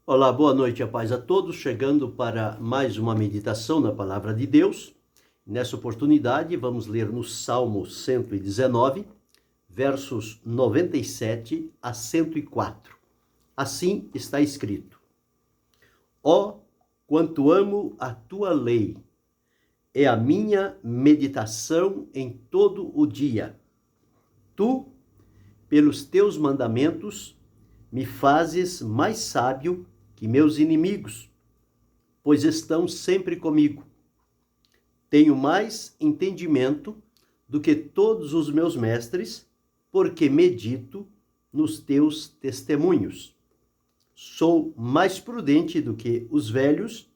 Olá, boa noite, a paz a todos, chegando para mais uma meditação na Palavra de Deus. Nessa oportunidade, vamos ler no Salmo 119, versos 97 a 104. Assim está escrito: Ó, quanto amo a tua lei, é a minha meditação em todo o dia. Tu, pelos teus mandamentos, me fazes mais sábio que meus inimigos, pois estão sempre comigo. Tenho mais entendimento do que todos os meus mestres, porque medito nos teus testemunhos. Sou mais prudente do que os velhos,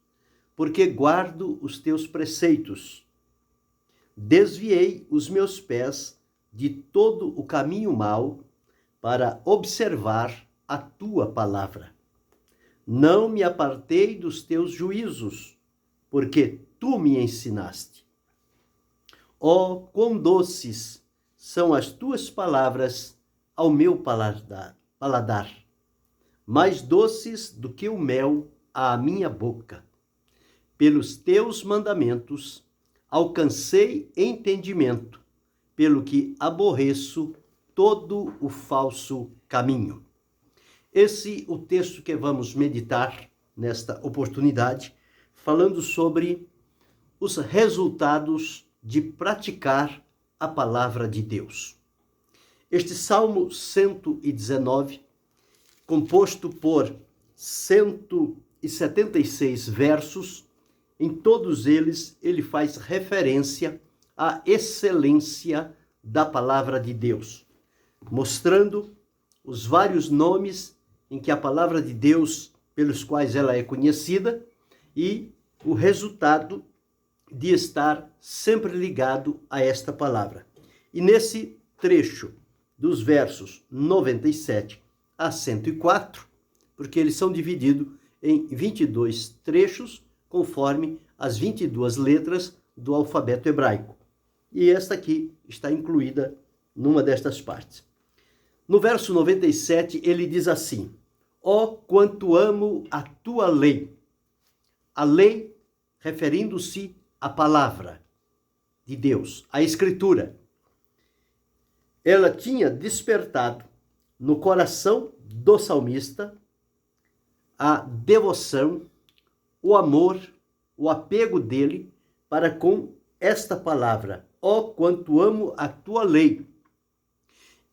porque guardo os teus preceitos. Desviei os meus pés de todo o caminho mau para observar a tua palavra. Não me apartei dos teus juízos, porque tu me ensinaste. Ó, quão doces são as tuas palavras ao meu paladar, mais doces do que o mel à minha boca. Pelos teus mandamentos alcancei entendimento, pelo que aborreço todo o falso caminho. Esse é o texto que vamos meditar nesta oportunidade, falando sobre os resultados de praticar a palavra de Deus. Este Salmo 119, composto por 176 versos, em todos eles ele faz referência à excelência da palavra de Deus, mostrando os vários nomes em que a palavra de Deus, pelos quais ela é conhecida, e o resultado de estar sempre ligado a esta palavra. E nesse trecho dos versos 97 a 104, porque eles são divididos em 22 trechos, conforme as 22 letras do alfabeto hebraico. E esta aqui está incluída numa destas partes. No verso 97, ele diz assim: Ó, quanto amo a tua lei. A lei, referindo-se à palavra de Deus, à Escritura. Ela tinha despertado no coração do salmista a devoção, o amor, o apego dele para com esta palavra. Ó, quanto amo a tua lei.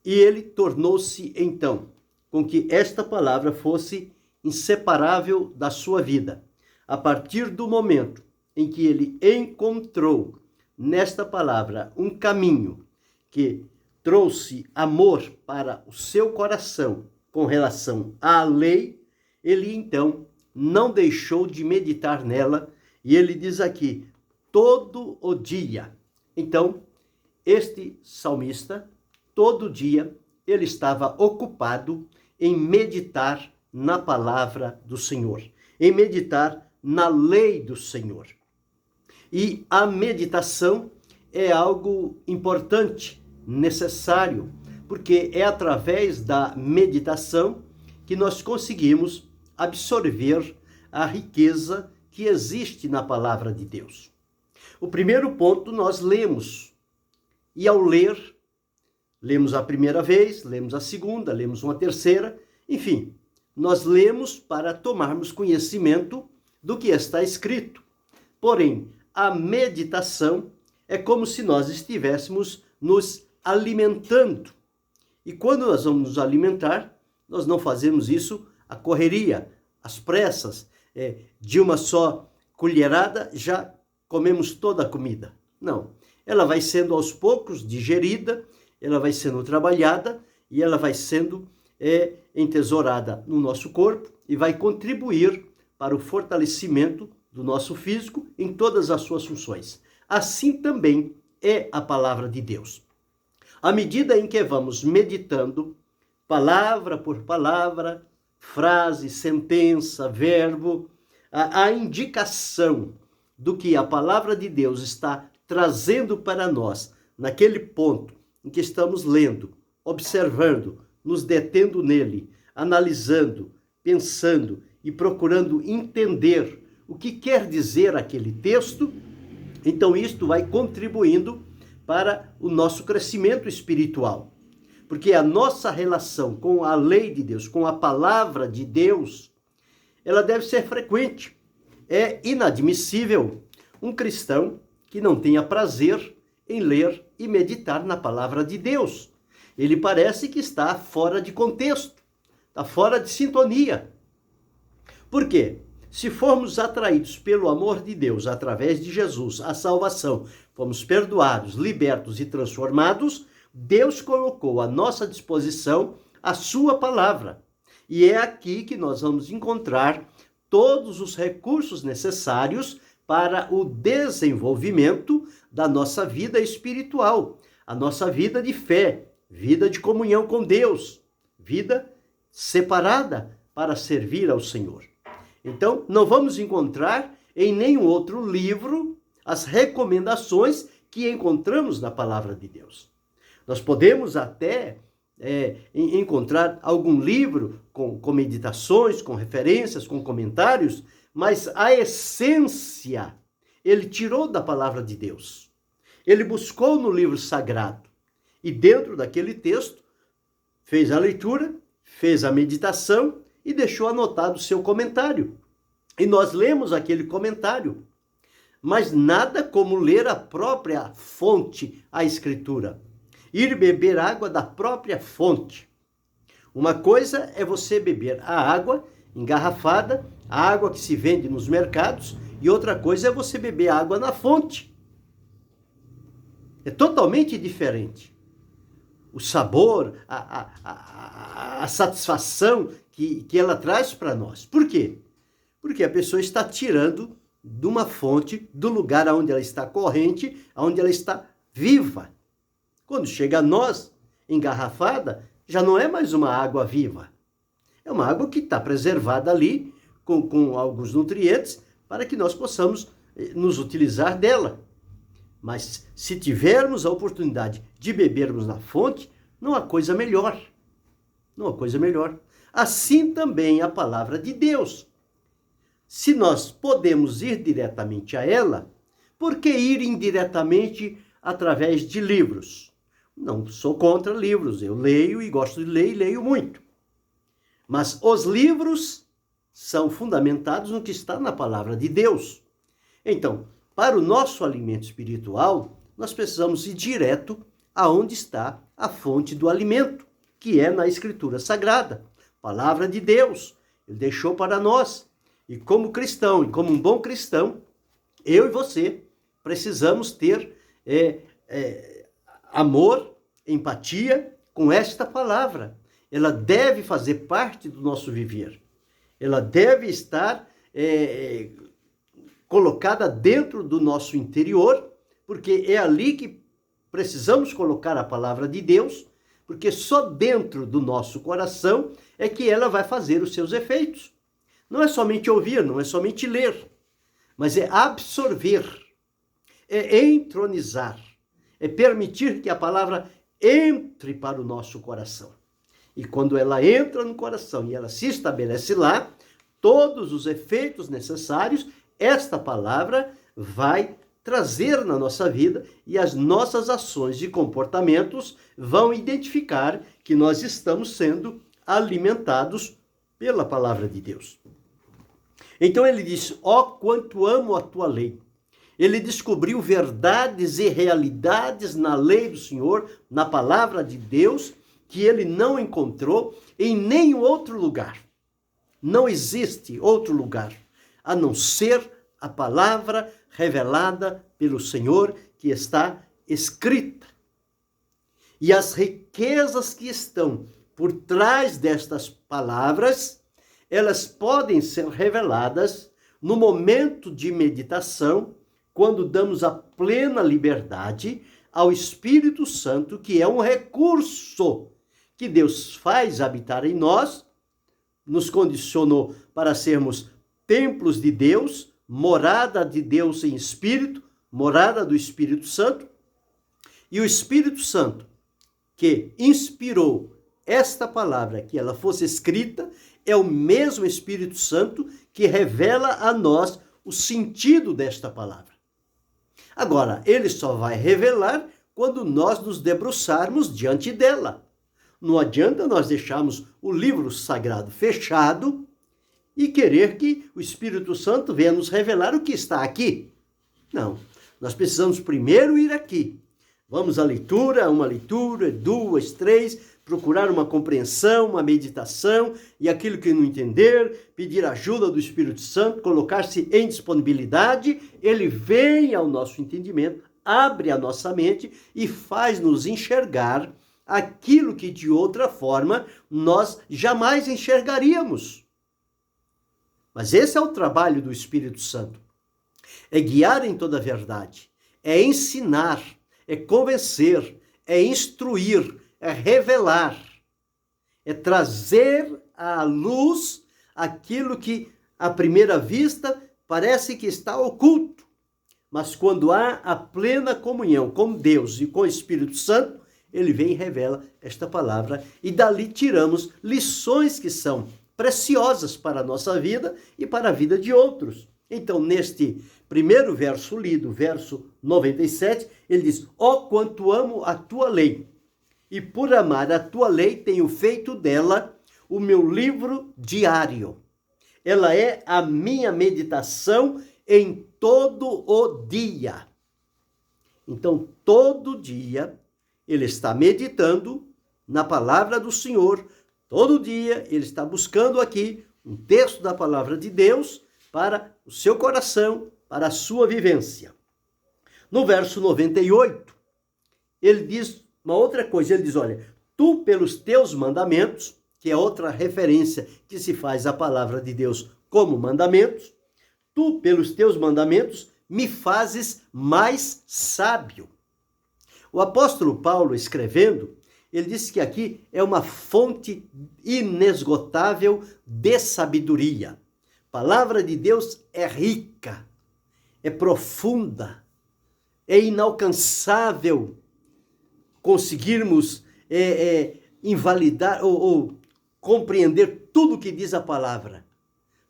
E ele tornou-se, então, com que esta palavra fosse inseparável da sua vida. A partir do momento em que ele encontrou nesta palavra um caminho que trouxe amor para o seu coração com relação à lei, ele então não deixou de meditar nela, e ele diz aqui, todo o dia. Então, este salmista, todo dia, ele estava ocupado em meditar na palavra do Senhor, em meditar na lei do Senhor. E a meditação é algo importante, necessário, porque é através da meditação que nós conseguimos absorver a riqueza que existe na palavra de Deus. O primeiro ponto nós lemos, e ao ler, lemos a primeira vez, lemos a segunda, lemos uma terceira, enfim, nós lemos para tomarmos conhecimento do que está escrito. Porém, a meditação é como se nós estivéssemos nos alimentando. E quando nós vamos nos alimentar, nós não fazemos isso à correria, às pressas, de uma só colherada já comemos toda a comida. Não, ela vai sendo aos poucos digerida, ela vai sendo trabalhada e ela vai sendo entesourada no nosso corpo e vai contribuir para o fortalecimento do nosso físico em todas as suas funções. Assim também é a palavra de Deus. À medida em que vamos meditando, palavra por palavra, frase, sentença, verbo, a indicação do que a palavra de Deus está trazendo para nós, naquele ponto em que estamos lendo, observando, nos detendo nele, analisando, pensando e procurando entender o que quer dizer aquele texto, então isto vai contribuindo para o nosso crescimento espiritual. Porque a nossa relação com a lei de Deus, com a palavra de Deus, ela deve ser frequente. É inadmissível um cristão que não tenha prazer em ler e meditar na palavra de Deus. Ele parece que está fora de contexto, está fora de sintonia. Por quê? Se formos atraídos pelo amor de Deus através de Jesus, a salvação, fomos perdoados, libertos e transformados, Deus colocou à nossa disposição a sua palavra. E é aqui que nós vamos encontrar todos os recursos necessários para o desenvolvimento da nossa vida espiritual, a nossa vida de fé, vida de comunhão com Deus, vida separada para servir ao Senhor. Então, não vamos encontrar em nenhum outro livro as recomendações que encontramos na palavra de Deus. Nós podemos até encontrar algum livro com meditações, com referências, com comentários, mas a essência ele tirou da palavra de Deus. Ele buscou no livro sagrado e dentro daquele texto fez a leitura, fez a meditação e deixou anotado o seu comentário. E nós lemos aquele comentário, mas nada como ler a própria fonte, a Escritura. Ir beber água da própria fonte. Uma coisa é você beber a água engarrafada, a água que se vende nos mercados, e outra coisa é você beber água na fonte. É totalmente diferente. O sabor, a satisfação que ela traz para nós. Por quê? Porque a pessoa está tirando de uma fonte, do lugar onde ela está corrente, onde ela está viva. Quando chega a nós, engarrafada, já não é mais uma água viva. É uma água que está preservada ali, com alguns nutrientes, para que nós possamos nos utilizar dela. Mas se tivermos a oportunidade de bebermos na fonte, não há coisa melhor. Não há coisa melhor. Assim também a palavra de Deus. Se nós podemos ir diretamente a ela, por que ir indiretamente através de livros? Não sou contra livros, eu leio e gosto de ler e leio muito. Mas os livros são fundamentados no que está na palavra de Deus. Então, para o nosso alimento espiritual, nós precisamos ir direto aonde está a fonte do alimento, que é na Escritura Sagrada, palavra de Deus. Ele deixou para nós. E como cristão, e como um bom cristão, eu e você precisamos ter amor, empatia com esta palavra. Ela deve fazer parte do nosso viver. Ela deve estar colocada dentro do nosso interior, porque é ali que precisamos colocar a palavra de Deus, porque só dentro do nosso coração é que ela vai fazer os seus efeitos. Não é somente ouvir, não é somente ler, mas é absorver, é entronizar, é permitir que a palavra entre para o nosso coração. E quando ela entra no coração e ela se estabelece lá, todos os efeitos necessários, esta palavra vai trazer na nossa vida e as nossas ações e comportamentos vão identificar que nós estamos sendo alimentados pela palavra de Deus. Então ele disse, ó, quanto amo a tua lei. Ele descobriu verdades e realidades na lei do Senhor, na palavra de Deus, que ele não encontrou em nenhum outro lugar. Não existe outro lugar, a não ser a palavra revelada pelo Senhor, que está escrita. E as riquezas que estão por trás destas palavras, elas podem ser reveladas no momento de meditação, quando damos a plena liberdade ao Espírito Santo, que é um recurso que Deus faz habitar em nós, nos condicionou para sermos templos de Deus, morada de Deus em Espírito, morada do Espírito Santo, e o Espírito Santo, que inspirou esta palavra, que ela fosse escrita, é o mesmo Espírito Santo que revela a nós o sentido desta palavra. Agora, ele só vai revelar quando nós nos debruçarmos diante dela. Não adianta nós deixarmos o livro sagrado fechado e querer que o Espírito Santo venha nos revelar o que está aqui. Não, nós precisamos primeiro ir aqui. Vamos à leitura, uma leitura, duas, três, procurar uma compreensão, uma meditação, e aquilo que não entender, pedir ajuda do Espírito Santo, colocar-se em disponibilidade, ele vem ao nosso entendimento, abre a nossa mente e faz-nos enxergar aquilo que de outra forma nós jamais enxergaríamos. Mas esse é o trabalho do Espírito Santo. É guiar em toda a verdade, é ensinar, é convencer, é instruir, é revelar, é trazer à luz aquilo que à primeira vista parece que está oculto. Mas quando há a plena comunhão com Deus e com o Espírito Santo, ele vem e revela esta palavra e dali tiramos lições que são preciosas para a nossa vida e para a vida de outros. Então, neste primeiro verso lido, verso 97, ele diz: ó, quanto amo a tua lei, e por amar a tua lei tenho feito dela o meu livro diário. Ela é a minha meditação em todo o dia. Então, todo dia, ele está meditando na palavra do Senhor. Todo dia, ele está buscando aqui um texto da palavra de Deus para o seu coração, para a sua vivência. No verso 98, ele diz uma outra coisa. Ele diz, olha, tu pelos teus mandamentos, que é outra referência que se faz à palavra de Deus como mandamentos, tu pelos teus mandamentos me fazes mais sábio. O apóstolo Paulo, escrevendo, ele disse que aqui é uma fonte inesgotável de sabedoria. A palavra de Deus é rica, é profunda, é inalcançável conseguirmos invalidar ou compreender tudo o que diz a palavra.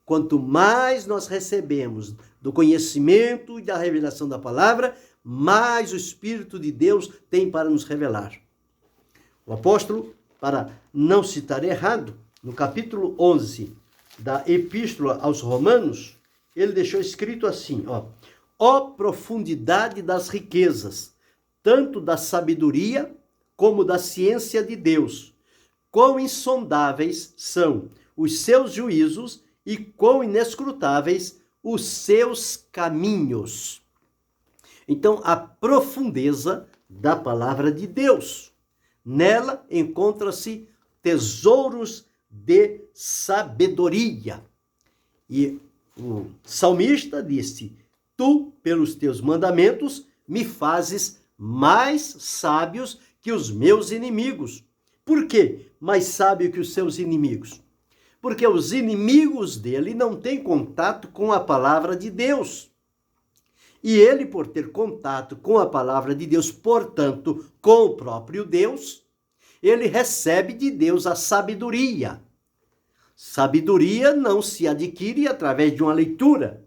Quanto mais nós recebemos do conhecimento e da revelação da palavra, mais o Espírito de Deus tem para nos revelar. O apóstolo, para não citar errado, no capítulo 11 da Epístola aos Romanos, ele deixou escrito assim, ó profundidade das riquezas, tanto da sabedoria como da ciência de Deus, quão insondáveis são os seus juízos e quão inescrutáveis os seus caminhos. Então, a profundeza da palavra de Deus. Nela encontra-se tesouros de sabedoria. E o salmista disse, tu, pelos teus mandamentos, me fazes mais sábios que os meus inimigos. Por quê? Mais sábio que os seus inimigos? Porque os inimigos dele não têm contato com a palavra de Deus. E ele, por ter contato com a palavra de Deus, portanto, com o próprio Deus, ele recebe de Deus a sabedoria. Sabedoria não se adquire através de uma leitura,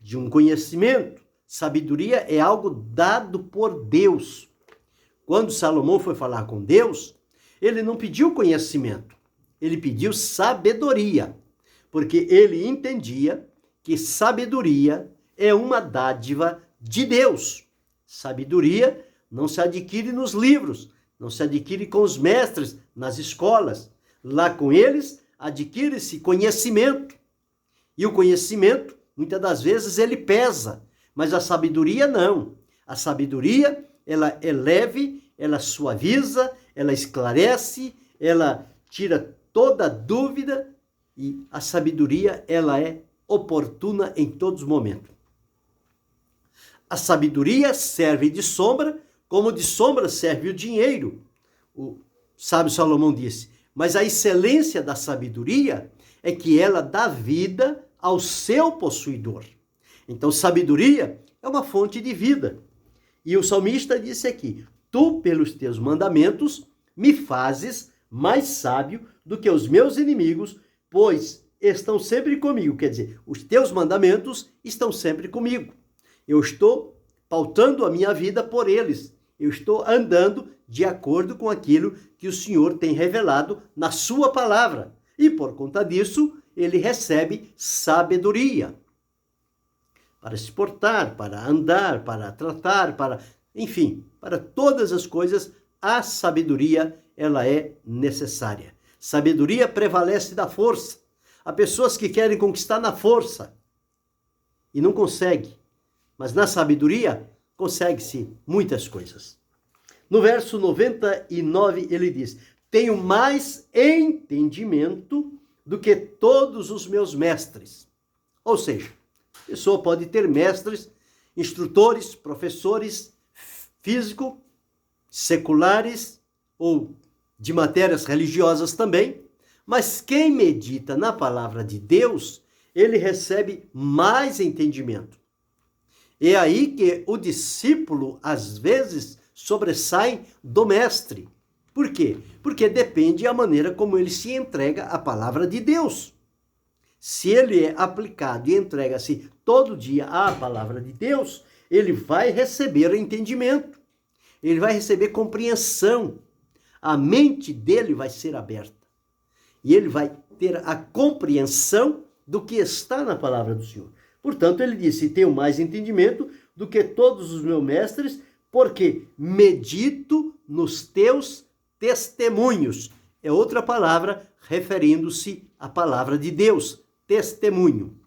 de um conhecimento. Sabedoria é algo dado por Deus. Quando Salomão foi falar com Deus, ele não pediu conhecimento, ele pediu sabedoria, porque ele entendia que sabedoria é uma dádiva de Deus. Sabedoria não se adquire nos livros, não se adquire com os mestres nas escolas. Lá com eles adquire-se conhecimento. E o conhecimento, muitas das vezes, ele pesa, mas a sabedoria não. A sabedoria, ela é leve, ela suaviza, ela esclarece, ela tira toda dúvida e a sabedoria, ela é oportuna em todos os momentos. A sabedoria serve de sombra, como de sombra serve o dinheiro. O sábio Salomão disse, mas a excelência da sabedoria é que ela dá vida ao seu possuidor. Então, sabedoria é uma fonte de vida. E o salmista disse aqui, tu, pelos teus mandamentos, me fazes mais sábio do que os meus inimigos, pois estão sempre comigo. Quer dizer, os teus mandamentos estão sempre comigo. Eu estou pautando a minha vida por eles. Eu estou andando de acordo com aquilo que o Senhor tem revelado na sua palavra. E por conta disso, ele recebe sabedoria para se portar, para andar, para tratar, enfim, para todas as coisas, a sabedoria, ela é necessária. Sabedoria prevalece da força. Há pessoas que querem conquistar na força e não conseguem, mas na sabedoria consegue-se muitas coisas. No verso 99 ele diz: tenho mais entendimento do que todos os meus mestres. Ou seja, a pessoa pode ter mestres, instrutores, professores físico, seculares ou de matérias religiosas também, mas quem medita na palavra de Deus, ele recebe mais entendimento. É aí que o discípulo, às vezes, sobressai do mestre. Por quê? Porque depende da maneira como ele se entrega à palavra de Deus. Se ele é aplicado e entrega-se todo dia à palavra de Deus, ele vai receber entendimento, ele vai receber compreensão, a mente dele vai ser aberta e ele vai ter a compreensão do que está na palavra do Senhor. Portanto, ele disse: tenho mais entendimento do que todos os meus mestres, porque medito nos teus testemunhos. É outra palavra referindo-se à palavra de Deus, testemunho.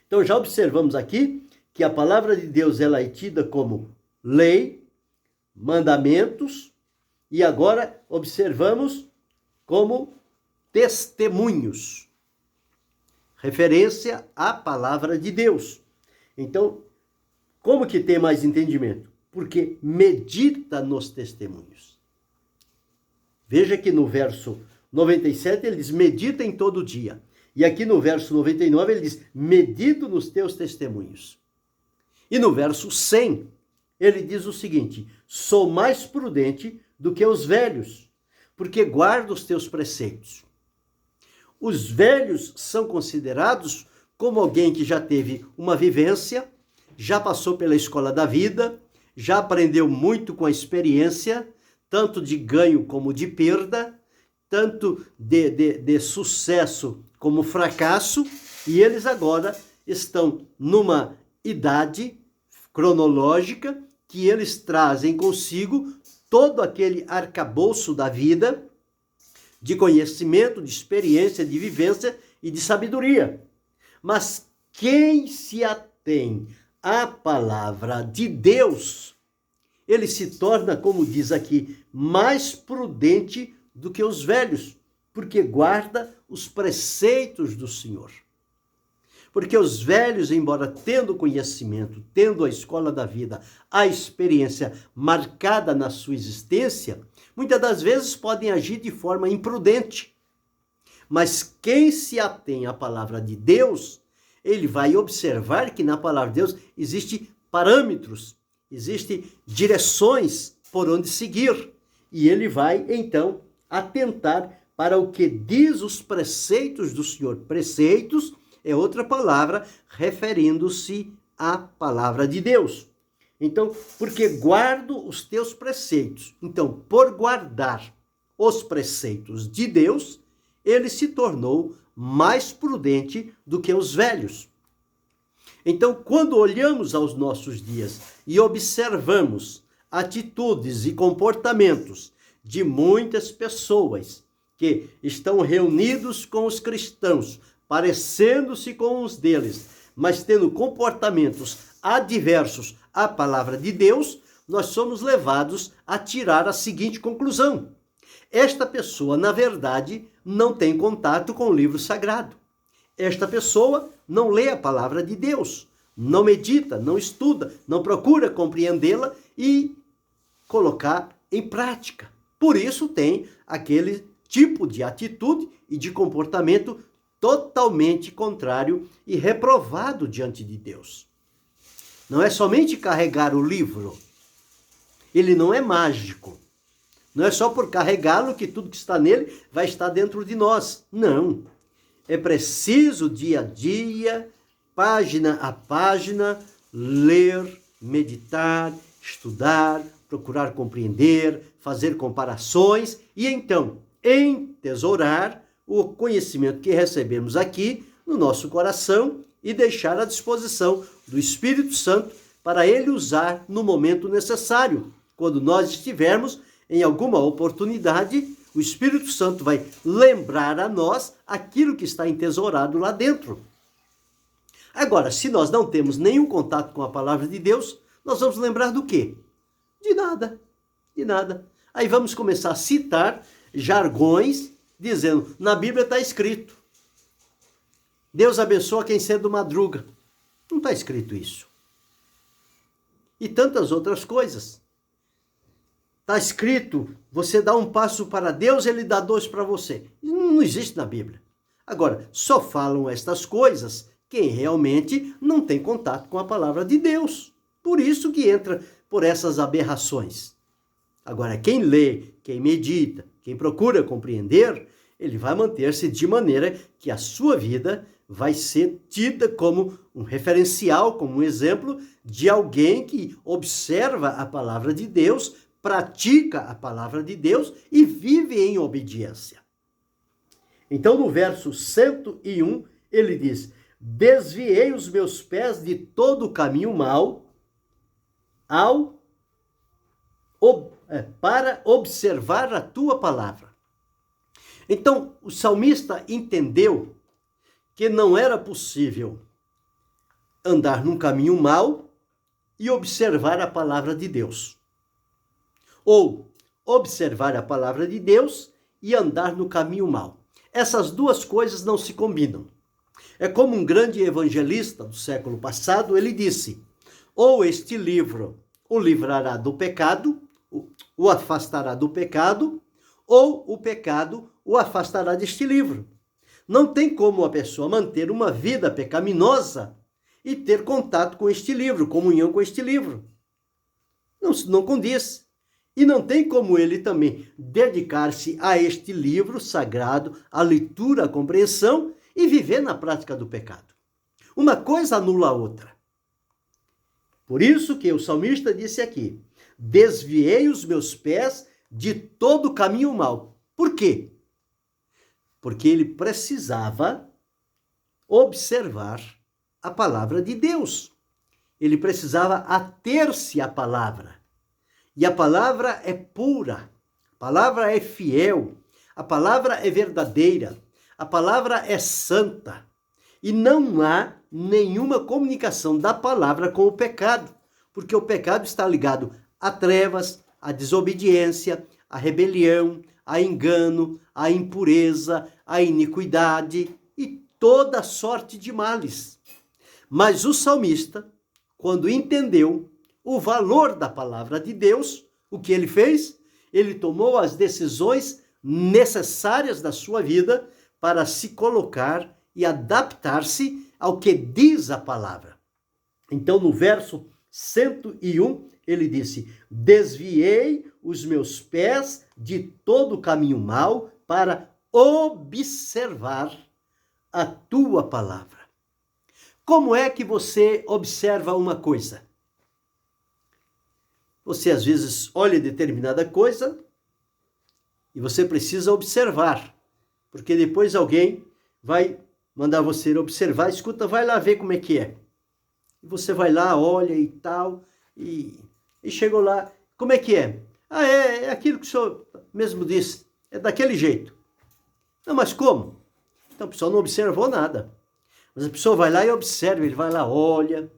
Então já observamos aqui que a palavra de Deus ela é tida como lei, mandamentos, e agora observamos como testemunhos, referência à palavra de Deus. Então, como que tem mais entendimento? Porque medita nos testemunhos. Veja que no verso 97 ele diz: medita em todo dia. E aqui no verso 99 ele diz: medito nos teus testemunhos. E no verso 100 ele diz o seguinte: sou mais prudente do que os velhos, porque guardo os teus preceitos. Os velhos são considerados como alguém que já teve uma vivência, já passou pela escola da vida, já aprendeu muito com a experiência, tanto de ganho como de perda, tanto de sucesso como fracasso, e eles agora estão numa idade cronológica que eles trazem consigo todo aquele arcabouço da vida, de conhecimento, de experiência, de vivência e de sabedoria. Mas quem se atém à palavra de Deus, ele se torna, como diz aqui, mais prudente do que os velhos, porque guarda os preceitos do Senhor. Porque os velhos, embora tendo conhecimento, tendo a escola da vida, a experiência marcada na sua existência, muitas das vezes podem agir de forma imprudente. Mas quem se atém à palavra de Deus, ele vai observar que na palavra de Deus existem parâmetros, existem direções por onde seguir. E ele vai, então, atentar para o que diz os preceitos do Senhor. Preceitos é outra palavra referindo-se à palavra de Deus. Então, porque guardo os teus preceitos. Então, por guardar os preceitos de Deus, ele se tornou mais prudente do que os velhos. Então, quando olhamos aos nossos dias e observamos atitudes e comportamentos de muitas pessoas que estão reunidos com os cristãos, parecendo-se com os deles, mas tendo comportamentos adversos à palavra de Deus, nós somos levados a tirar a seguinte conclusão: esta pessoa, na verdade, não tem contato com o livro sagrado. Esta pessoa não lê a palavra de Deus, não medita, não estuda, não procura compreendê-la e colocar em prática. Por isso tem aquele tipo de atitude e de comportamento totalmente contrário e reprovado diante de Deus. Não é somente carregar o livro, ele não é mágico. Não é só por carregá-lo que tudo que está nele vai estar dentro de nós. Não. é preciso dia a dia, página a página, ler, meditar, estudar, procurar compreender, fazer comparações e então entesourar o conhecimento que recebemos aqui no nosso coração e deixar à disposição do Espírito Santo para ele usar no momento necessário. Quando nós estivermos em alguma oportunidade, o Espírito Santo vai lembrar a nós aquilo que está entesourado lá dentro. Agora, se nós não temos nenhum contato com a palavra de Deus, nós vamos lembrar do quê? De nada, de nada. Aí vamos começar a citar jargões, dizendo, na Bíblia está escrito, Deus abençoa quem cedo madruga. Não está escrito isso. E tantas outras coisas. Está escrito, você dá um passo para Deus, ele dá dois para você. Não existe na Bíblia. Agora, só falam estas coisas quem realmente não tem contato com a palavra de Deus. Por isso que entra por essas aberrações. Agora, quem lê, quem medita, quem procura compreender, ele vai manter-se de maneira que a sua vida vai ser tida como um referencial, como um exemplo de alguém que observa a palavra de Deus, pratica a palavra de Deus e vive em obediência. Então, no verso 101, ele diz, desviei os meus pés de todo o caminho mau para observar a tua palavra. Então, o salmista entendeu que não era possível andar num caminho mau e observar a palavra de Deus. Ou observar a palavra de Deus e andar no caminho mau. Essas duas coisas não se combinam. É como um grande evangelista do século passado, ele disse, ou este livro o livrará do pecado, o afastará do pecado, ou o pecado o afastará deste livro. Não tem como a pessoa manter uma vida pecaminosa e ter contato com este livro, comunhão com este livro. Não condiz. E não tem como ele também dedicar-se a este livro sagrado, à leitura, à compreensão e viver na prática do pecado. Uma coisa anula a outra. Por isso que o salmista disse aqui, desviei os meus pés de todo o caminho mau. Por quê? Porque ele precisava observar a palavra de Deus. Ele precisava ater-se à palavra. E a palavra é pura, a palavra é fiel, a palavra é verdadeira, a palavra é santa. E não há nenhuma comunicação da palavra com o pecado, porque o pecado está ligado a trevas, a desobediência, a rebelião, a engano, a impureza, a iniquidade e toda sorte de males. Mas o salmista, quando entendeu o valor da palavra de Deus, o que ele fez? Ele tomou as decisões necessárias da sua vida para se colocar e adaptar-se ao que diz a palavra. Então, no verso 101, ele disse, desviei os meus pés de todo o caminho mau para observar a tua palavra. Como é que você observa uma coisa? Você às vezes olha determinada coisa e você precisa observar, porque depois alguém vai mandar você observar, escuta, vai lá ver como é que é. E você vai lá, olha e tal, e chegou lá, como é que é? Ah, é aquilo que o senhor mesmo disse, é daquele jeito. Não, mas como? Então a pessoa não observou nada. Mas a pessoa vai lá e observa, ele vai lá, olha,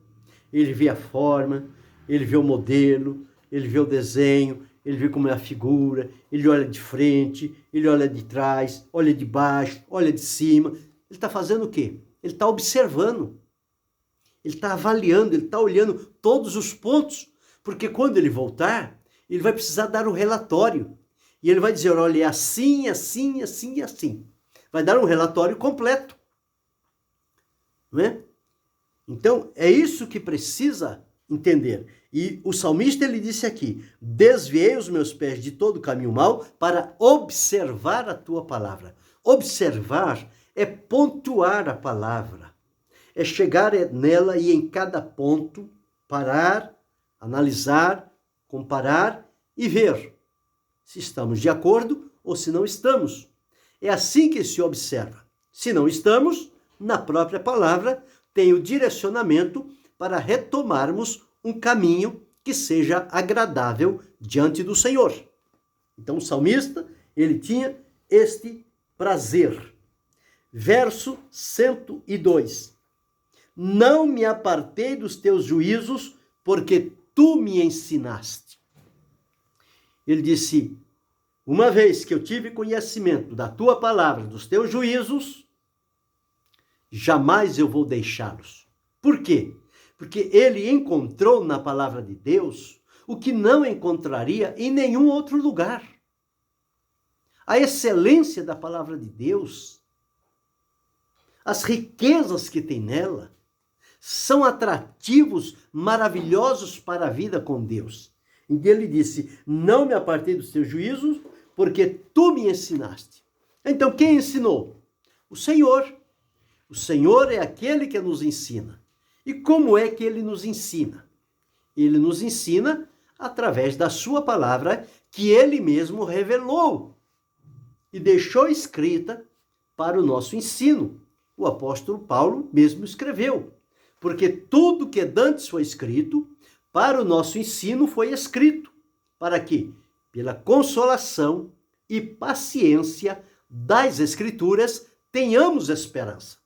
ele vê a forma, ele vê o modelo, ele vê o desenho, ele vê como é a figura, ele olha de frente, ele olha de trás, olha de baixo, olha de cima. Ele está fazendo o quê? Ele está observando. Ele está avaliando, ele está olhando todos os pontos, porque quando ele voltar, ele vai precisar dar um relatório. E ele vai dizer, olha, é assim, assim, assim e assim. Vai dar um relatório completo. Não é? Então, é isso que precisa entender. E o salmista, ele disse aqui, desviei os meus pés de todo o caminho mau para observar a tua palavra. Observar é pontuar a palavra, é chegar nela e em cada ponto parar, analisar, comparar e ver se estamos de acordo ou se não estamos. É assim que se observa. Se não estamos, na própria palavra tem o direcionamento para retomarmos um caminho que seja agradável diante do Senhor. Então o salmista, ele tinha este prazer. Verso 102. Não me apartei dos teus juízos, porque tu me ensinaste. Ele disse, uma vez que eu tive conhecimento da tua palavra, dos teus juízos, jamais eu vou deixá-los. Por quê? Porque ele encontrou na palavra de Deus o que não encontraria em nenhum outro lugar. A excelência da palavra de Deus, as riquezas que tem nela, são atrativos maravilhosos para a vida com Deus. Então ele disse, não me apartei dos teus juízos, porque tu me ensinaste. Então quem ensinou? O Senhor. O Senhor é aquele que nos ensina. E como é que ele nos ensina? Ele nos ensina através da sua palavra, que ele mesmo revelou e deixou escrita para o nosso ensino. O apóstolo Paulo mesmo escreveu, porque tudo que dantes foi escrito, para o nosso ensino foi escrito, para que, pela consolação e paciência das Escrituras, tenhamos esperança.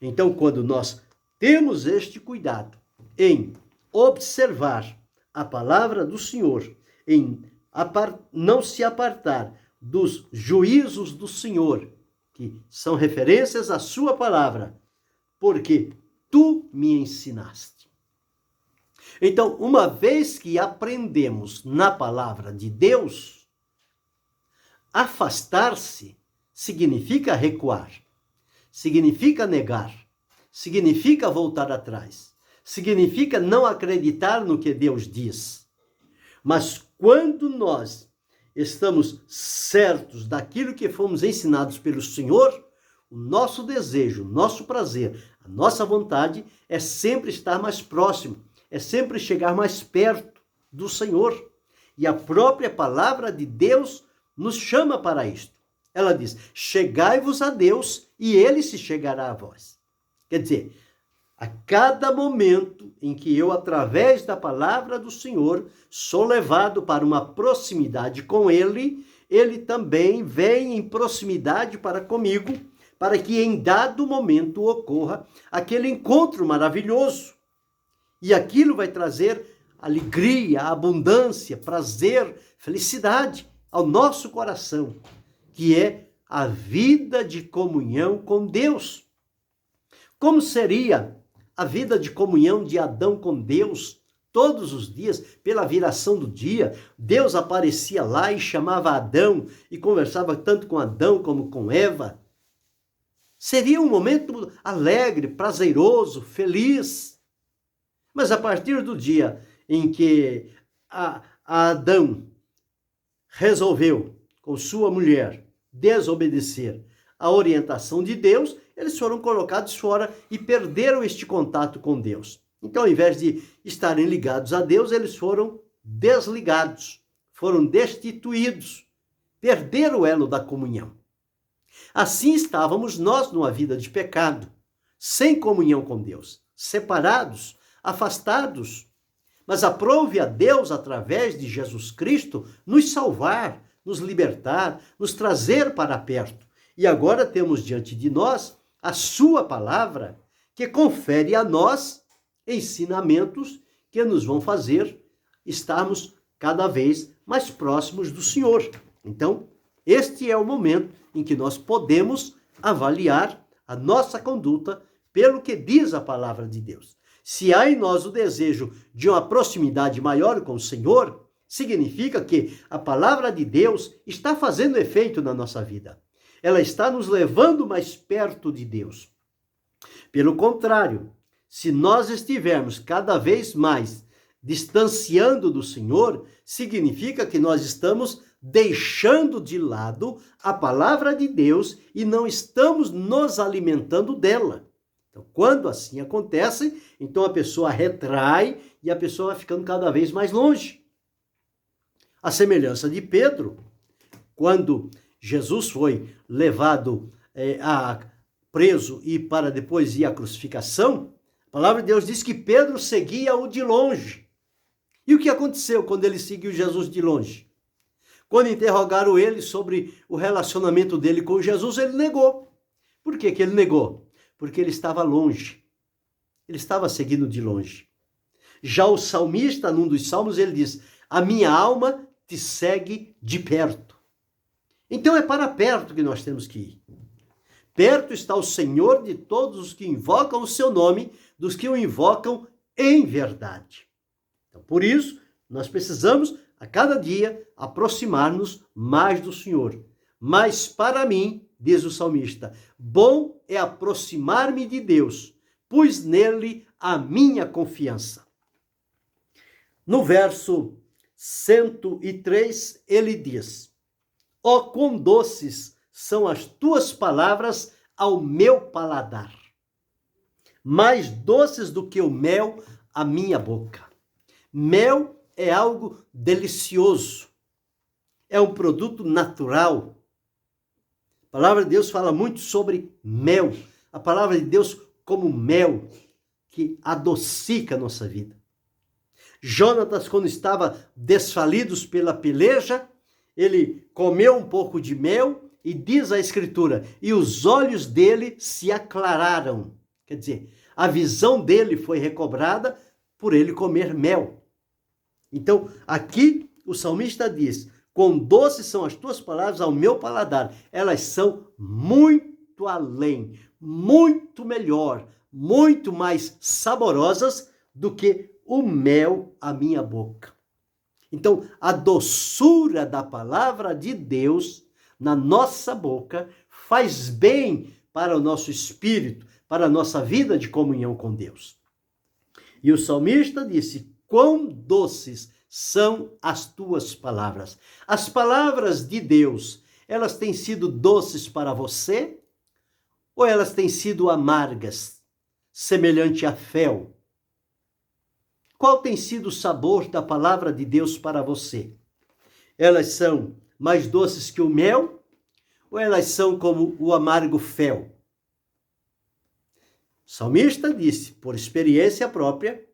Então, quando nós temos este cuidado em observar a palavra do Senhor, em não se apartar dos juízos do Senhor, que são referências à sua palavra, porque tu me ensinaste. Então, uma vez que aprendemos na palavra de Deus, afastar-se significa recuar, significa negar, significa voltar atrás, significa não acreditar no que Deus diz. Mas quando nós estamos certos daquilo que fomos ensinados pelo Senhor, o nosso desejo, o nosso prazer, a nossa vontade é sempre estar mais próximo, é sempre chegar mais perto do Senhor. E a própria palavra de Deus nos chama para isto. Ela diz, chegai-vos a Deus e ele se chegará a vós. Quer dizer, a cada momento em que eu, através da palavra do Senhor, sou levado para uma proximidade com ele, ele também vem em proximidade para comigo, para que em dado momento ocorra aquele encontro maravilhoso. E aquilo vai trazer alegria, abundância, prazer, felicidade ao nosso coração, que é a vida de comunhão com Deus. Como seria a vida de comunhão de Adão com Deus? Todos os dias, pela viração do dia, Deus aparecia lá e chamava Adão e conversava tanto com Adão como com Eva. Seria um momento alegre, prazeroso, feliz. Mas a partir do dia em que Adão resolveu, com sua mulher, desobedecer a orientação de Deus, eles foram colocados fora e perderam este contato com Deus. Então, ao invés de estarem ligados a Deus, eles foram desligados, foram destituídos, perderam o elo da comunhão. Assim estávamos nós numa vida de pecado, sem comunhão com Deus, separados, afastados. Mas aprove a Deus, através de Jesus Cristo, nos salvar, nos libertar, nos trazer para perto. E agora temos diante de nós a sua palavra, que confere a nós ensinamentos que nos vão fazer estarmos cada vez mais próximos do Senhor. Então, este é o momento em que nós podemos avaliar a nossa conduta pelo que diz a palavra de Deus. Se há em nós o desejo de uma proximidade maior com o Senhor, significa que a palavra de Deus está fazendo efeito na nossa vida. Ela está nos levando mais perto de Deus. Pelo contrário, se nós estivermos cada vez mais distanciando do Senhor, significa que nós estamos deixando de lado a palavra de Deus e não estamos nos alimentando dela. Então, quando assim acontece, então a pessoa retrai e a pessoa vai ficando cada vez mais longe. A semelhança de Pedro, quando Jesus foi levado preso e para depois ir à crucificação, a palavra de Deus diz que Pedro seguia-o de longe. E o que aconteceu quando ele seguiu Jesus de longe? Quando interrogaram ele sobre o relacionamento dele com Jesus, ele negou. Por que ele negou? Porque ele estava longe. Ele estava seguindo de longe. Já o salmista, num dos salmos, ele diz: a minha alma te segue de perto. Então é para perto que nós temos que ir. Perto está o Senhor de todos os que invocam o seu nome, dos que o invocam em verdade. Então, por isso, nós precisamos, a cada dia, aproximar-nos mais do Senhor. Mas para mim, diz o salmista, bom é aproximar-me de Deus, pois nele a minha confiança. No verso 103, ele diz: ó, quão doces são as tuas palavras ao meu paladar, mais doces do que o mel à minha boca. Mel é algo delicioso, é um produto natural. A palavra de Deus fala muito sobre mel. A palavra de Deus como mel, que adocica a nossa vida. Jonatas, quando estava desfalido pela peleja, ele comeu um pouco de mel e diz a Escritura, e os olhos dele se aclararam. Quer dizer, a visão dele foi recobrada por ele comer mel. Então, aqui o salmista diz: quão doces são as tuas palavras ao meu paladar. Elas são muito além, muito melhor, muito mais saborosas do que o mel à minha boca. Então, a doçura da palavra de Deus na nossa boca faz bem para o nosso espírito, para a nossa vida de comunhão com Deus. E o salmista disse: quão doces são as tuas palavras. As palavras de Deus, elas têm sido doces para você? Ou elas têm sido amargas, semelhante a fel? Qual tem sido o sabor da palavra de Deus para você? Elas são mais doces que o mel? Ou elas são como o amargo fel? O salmista disse, por experiência própria,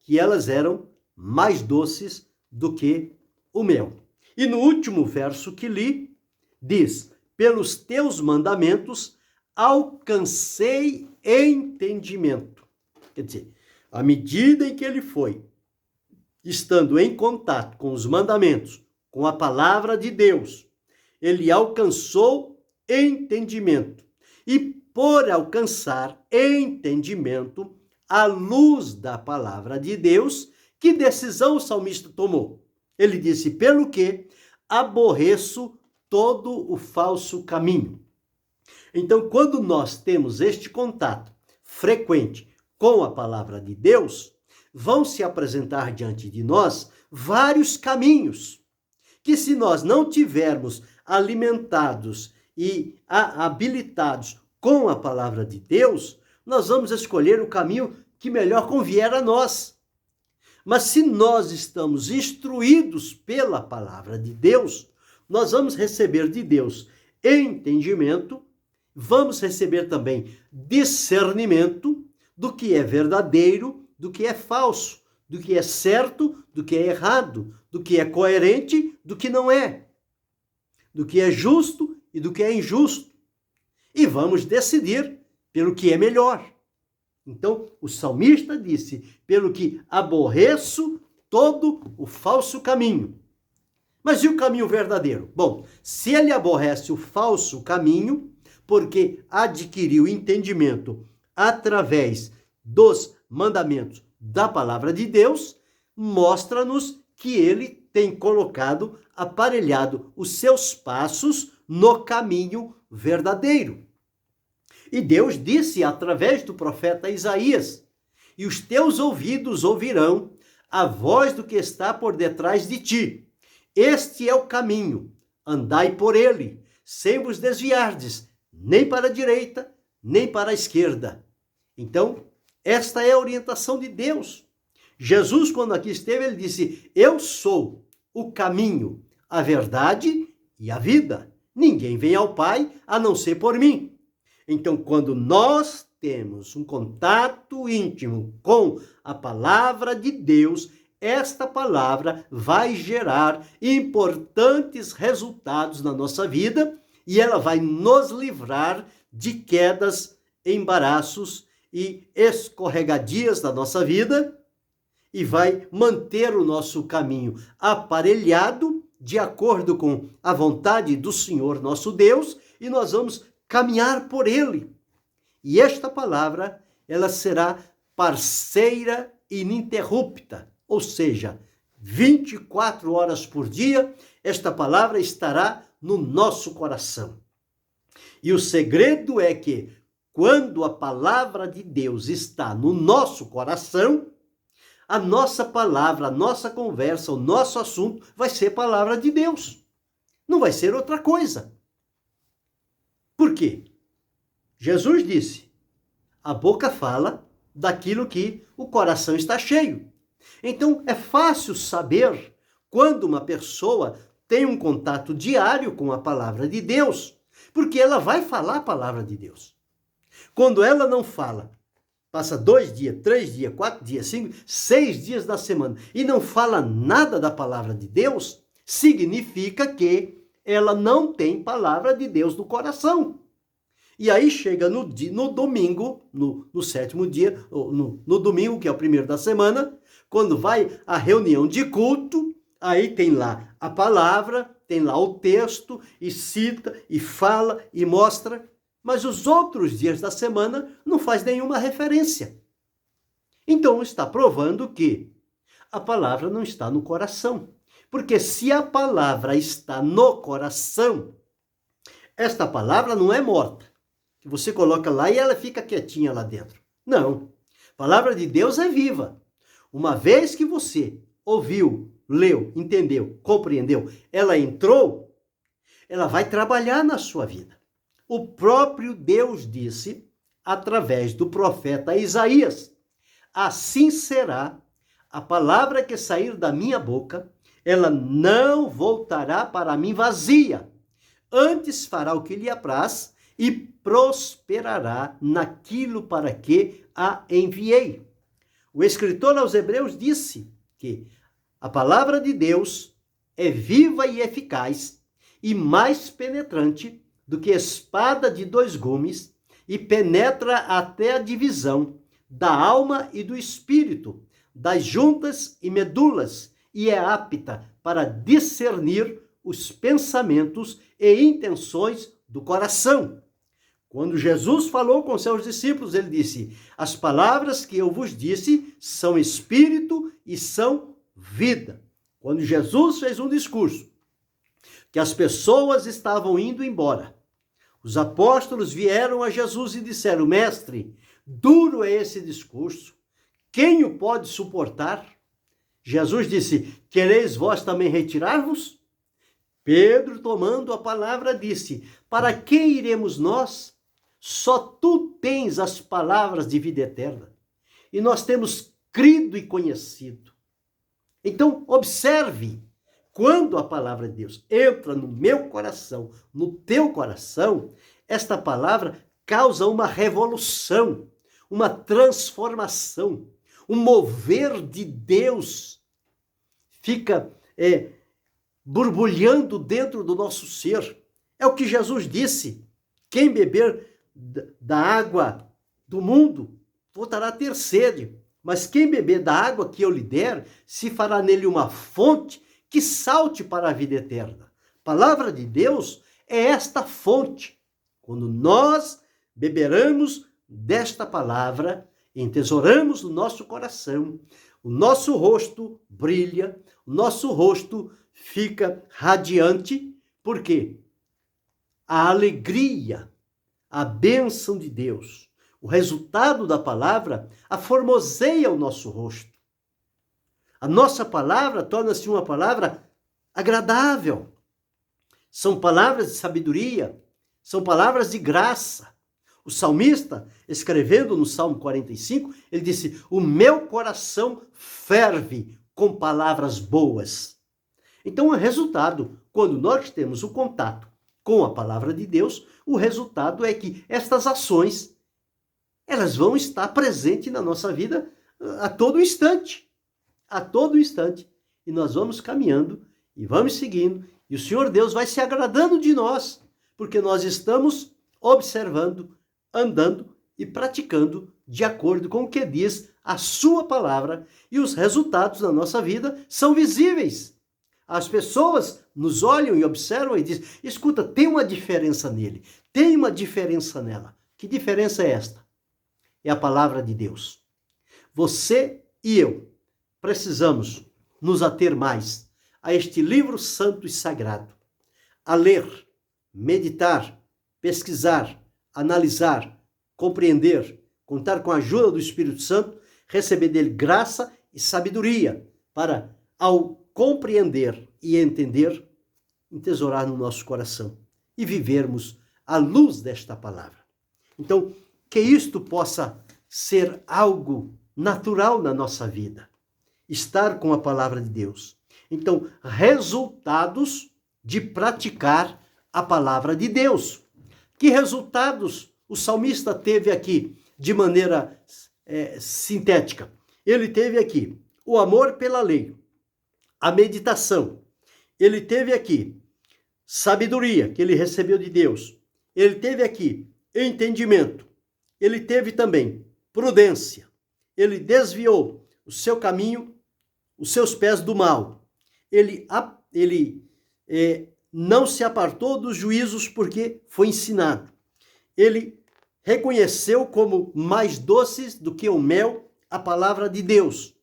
que elas eram mais doces do que o mel. E no último verso que li, diz: pelos teus mandamentos alcancei entendimento. Quer dizer, à medida em que ele foi estando em contato com os mandamentos, com a palavra de Deus, ele alcançou entendimento. E por alcançar entendimento, à luz da palavra de Deus, que decisão o salmista tomou? Ele disse: pelo que aborreço todo o falso caminho. Então, quando nós temos este contato frequente com a palavra de Deus, vão se apresentar diante de nós vários caminhos, que se nós não tivermos alimentados e habilitados com a palavra de Deus, nós vamos escolher o caminho que melhor convier a nós. Mas se nós estamos instruídos pela palavra de Deus, nós vamos receber de Deus entendimento, vamos receber também discernimento do que é verdadeiro, do que é falso, do que é certo, do que é errado, do que é coerente, do que não é, do que é justo e do que é injusto. E vamos decidir pelo que é melhor. Então, o salmista disse: pelo que aborreço todo o falso caminho. Mas e o caminho verdadeiro? Bom, se ele aborrece o falso caminho, porque adquiriu entendimento através dos mandamentos da palavra de Deus, mostra-nos que ele tem colocado, aparelhado os seus passos no caminho verdadeiro. E Deus disse através do profeta Isaías: e os teus ouvidos ouvirão a voz do que está por detrás de ti, Este é o caminho, andai por ele, sem vos desviardes, nem para a direita, nem para a esquerda. Então, esta é a orientação de Deus. Jesus, quando aqui esteve, ele disse: eu sou o caminho, a verdade e a vida. Ninguém vem ao Pai a não ser por mim. Então, quando nós temos um contato íntimo com a palavra de Deus, esta palavra vai gerar importantes resultados na nossa vida e ela vai nos livrar de quedas, embaraços e escorregadias da nossa vida e vai manter o nosso caminho aparelhado de acordo com a vontade do Senhor nosso Deus e nós vamos caminhar por ele. E esta palavra, ela será parceira ininterrupta, ou seja, 24 horas por dia, esta palavra estará no nosso coração. E o segredo é que, quando a palavra de Deus está no nosso coração, a nossa palavra, a nossa conversa, o nosso assunto vai ser palavra de Deus. Não vai ser outra coisa. Por quê? Jesus disse: a boca fala daquilo que o coração está cheio. Então, é fácil saber quando uma pessoa tem um contato diário com a palavra de Deus, porque ela vai falar a palavra de Deus. Quando ela não fala, passa 2 dias, 3 dias, 4 dias, 5, 6 dias da semana e não fala nada da palavra de Deus, significa que ela não tem palavra de Deus no coração. E aí chega no domingo, no 7º dia, no domingo, que é o primeiro da semana, quando vai a reunião de culto, aí tem lá a palavra, tem lá o texto, e cita, e fala, e mostra, mas os outros dias da semana não faz nenhuma referência. Então está provando que a palavra não está no coração. Porque se a palavra está no coração, esta palavra não é morta. Você coloca lá e ela fica quietinha lá dentro. Não. A palavra de Deus é viva. Uma vez que você ouviu, leu, entendeu, compreendeu, ela entrou, ela vai trabalhar na sua vida. O próprio Deus disse, através do profeta Isaías: assim será a palavra que sair da minha boca, ela não voltará para mim vazia, antes fará o que lhe apraz e prosperará naquilo para que a enviei. O escritor aos Hebreus disse que a palavra de Deus é viva e eficaz e mais penetrante do que espada de 2 gumes e penetra até a divisão da alma e do espírito, das juntas e medulas, e é apta para discernir os pensamentos e intenções do coração. Quando Jesus falou com seus discípulos, ele disse: as palavras que eu vos disse são espírito e são vida. Quando Jesus fez um discurso, que as pessoas estavam indo embora, os apóstolos vieram a Jesus e disseram: mestre, duro é esse discurso, quem o pode suportar? Jesus disse: quereis vós também retirar-vos? Pedro, tomando a palavra, disse: para que iremos nós? Só tu tens as palavras de vida eterna. E nós temos crido e conhecido. Então, observe, quando a palavra de Deus entra no meu coração, no teu coração, esta palavra causa uma revolução, uma transformação, um mover de Deus fica borbulhando dentro do nosso ser. É o que Jesus disse: quem beber da água do mundo voltará a ter sede, mas quem beber da água que eu lhe der, se fará nele uma fonte que salte para a vida eterna. A palavra de Deus é esta fonte. Quando nós beberamos desta palavra, entesouramos no nosso coração, o nosso rosto brilha, o nosso rosto fica radiante, porque a alegria, a bênção de Deus, o resultado da palavra, aformoseia o nosso rosto. A nossa palavra torna-se uma palavra agradável. São palavras de sabedoria, são palavras de graça. O salmista, escrevendo no Salmo 45, ele disse: o meu coração ferve com palavras boas. Então, o resultado, quando nós temos o contato com a palavra de Deus, o resultado é que estas ações, elas vão estar presentes na nossa vida a todo instante. A todo instante. E nós vamos caminhando e vamos seguindo. E o Senhor Deus vai se agradando de nós, porque nós estamos observando, andando e praticando de acordo com o que diz a sua palavra. E os resultados da nossa vida são visíveis. As pessoas nos olham e observam e dizem: escuta, tem uma diferença nele, tem uma diferença nela. Que diferença é esta? É a palavra de Deus. Você e eu precisamos nos ater mais a este livro santo e sagrado, a ler, meditar, pesquisar, analisar, compreender, contar com a ajuda do Espírito Santo, receber dele graça e sabedoria para, ao compreender e entender, entesourar no nosso coração e vivermos à luz desta palavra. Então, que isto possa ser algo natural na nossa vida, estar com a palavra de Deus. Então, resultados de praticar a palavra de Deus. Que resultados o salmista teve aqui de maneira sintética? Ele teve aqui o amor pela lei, a meditação. Ele teve aqui sabedoria, que ele recebeu de Deus. Ele teve aqui entendimento. Ele teve também prudência. Ele desviou o seu caminho, os seus pés do mal. Ele não se apartou dos juízos porque foi ensinado. Ele reconheceu como mais doces do que o mel a palavra de Deus.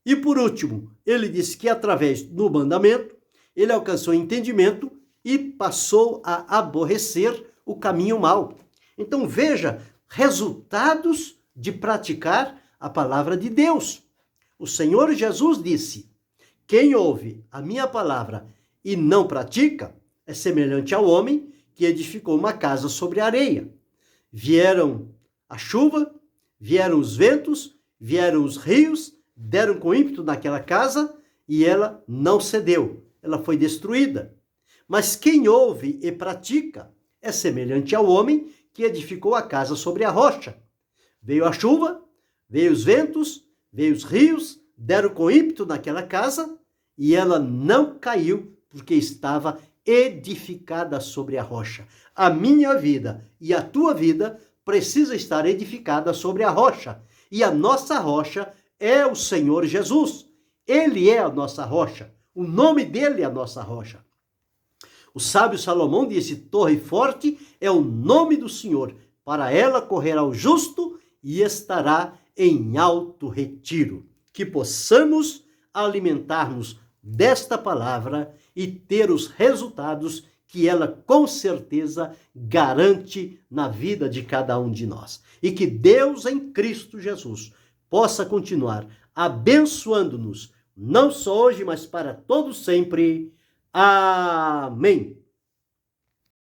E por último, ele disse que através do mandamento, ele alcançou entendimento e passou a aborrecer o caminho mau. Então veja, resultados de praticar a palavra de Deus. O Senhor Jesus disse: quem ouve a minha palavra e não pratica é semelhante ao homem que edificou uma casa sobre a areia. Vieram a chuva, vieram os ventos, vieram os rios, deram com ímpeto naquela casa e ela não cedeu, ela foi destruída. Mas quem ouve e pratica é semelhante ao homem que edificou a casa sobre a rocha. Veio a chuva, veio os ventos, veio os rios, deram com ímpeto naquela casa e ela não caiu porque estava edificada sobre a rocha. A minha vida e a tua vida precisa estar edificada sobre a rocha. E a nossa rocha é o Senhor Jesus. Ele é a nossa rocha. O nome dele é a nossa rocha. O sábio Salomão disse: torre forte é o nome do Senhor. Para ela correrá o justo e estará em alto retiro. Que possamos alimentar-nos desta palavra e ter os resultados que ela com certeza garante na vida de cada um de nós. E que Deus em Cristo Jesus possa continuar abençoando-nos, não só hoje, mas para todo sempre. Amém.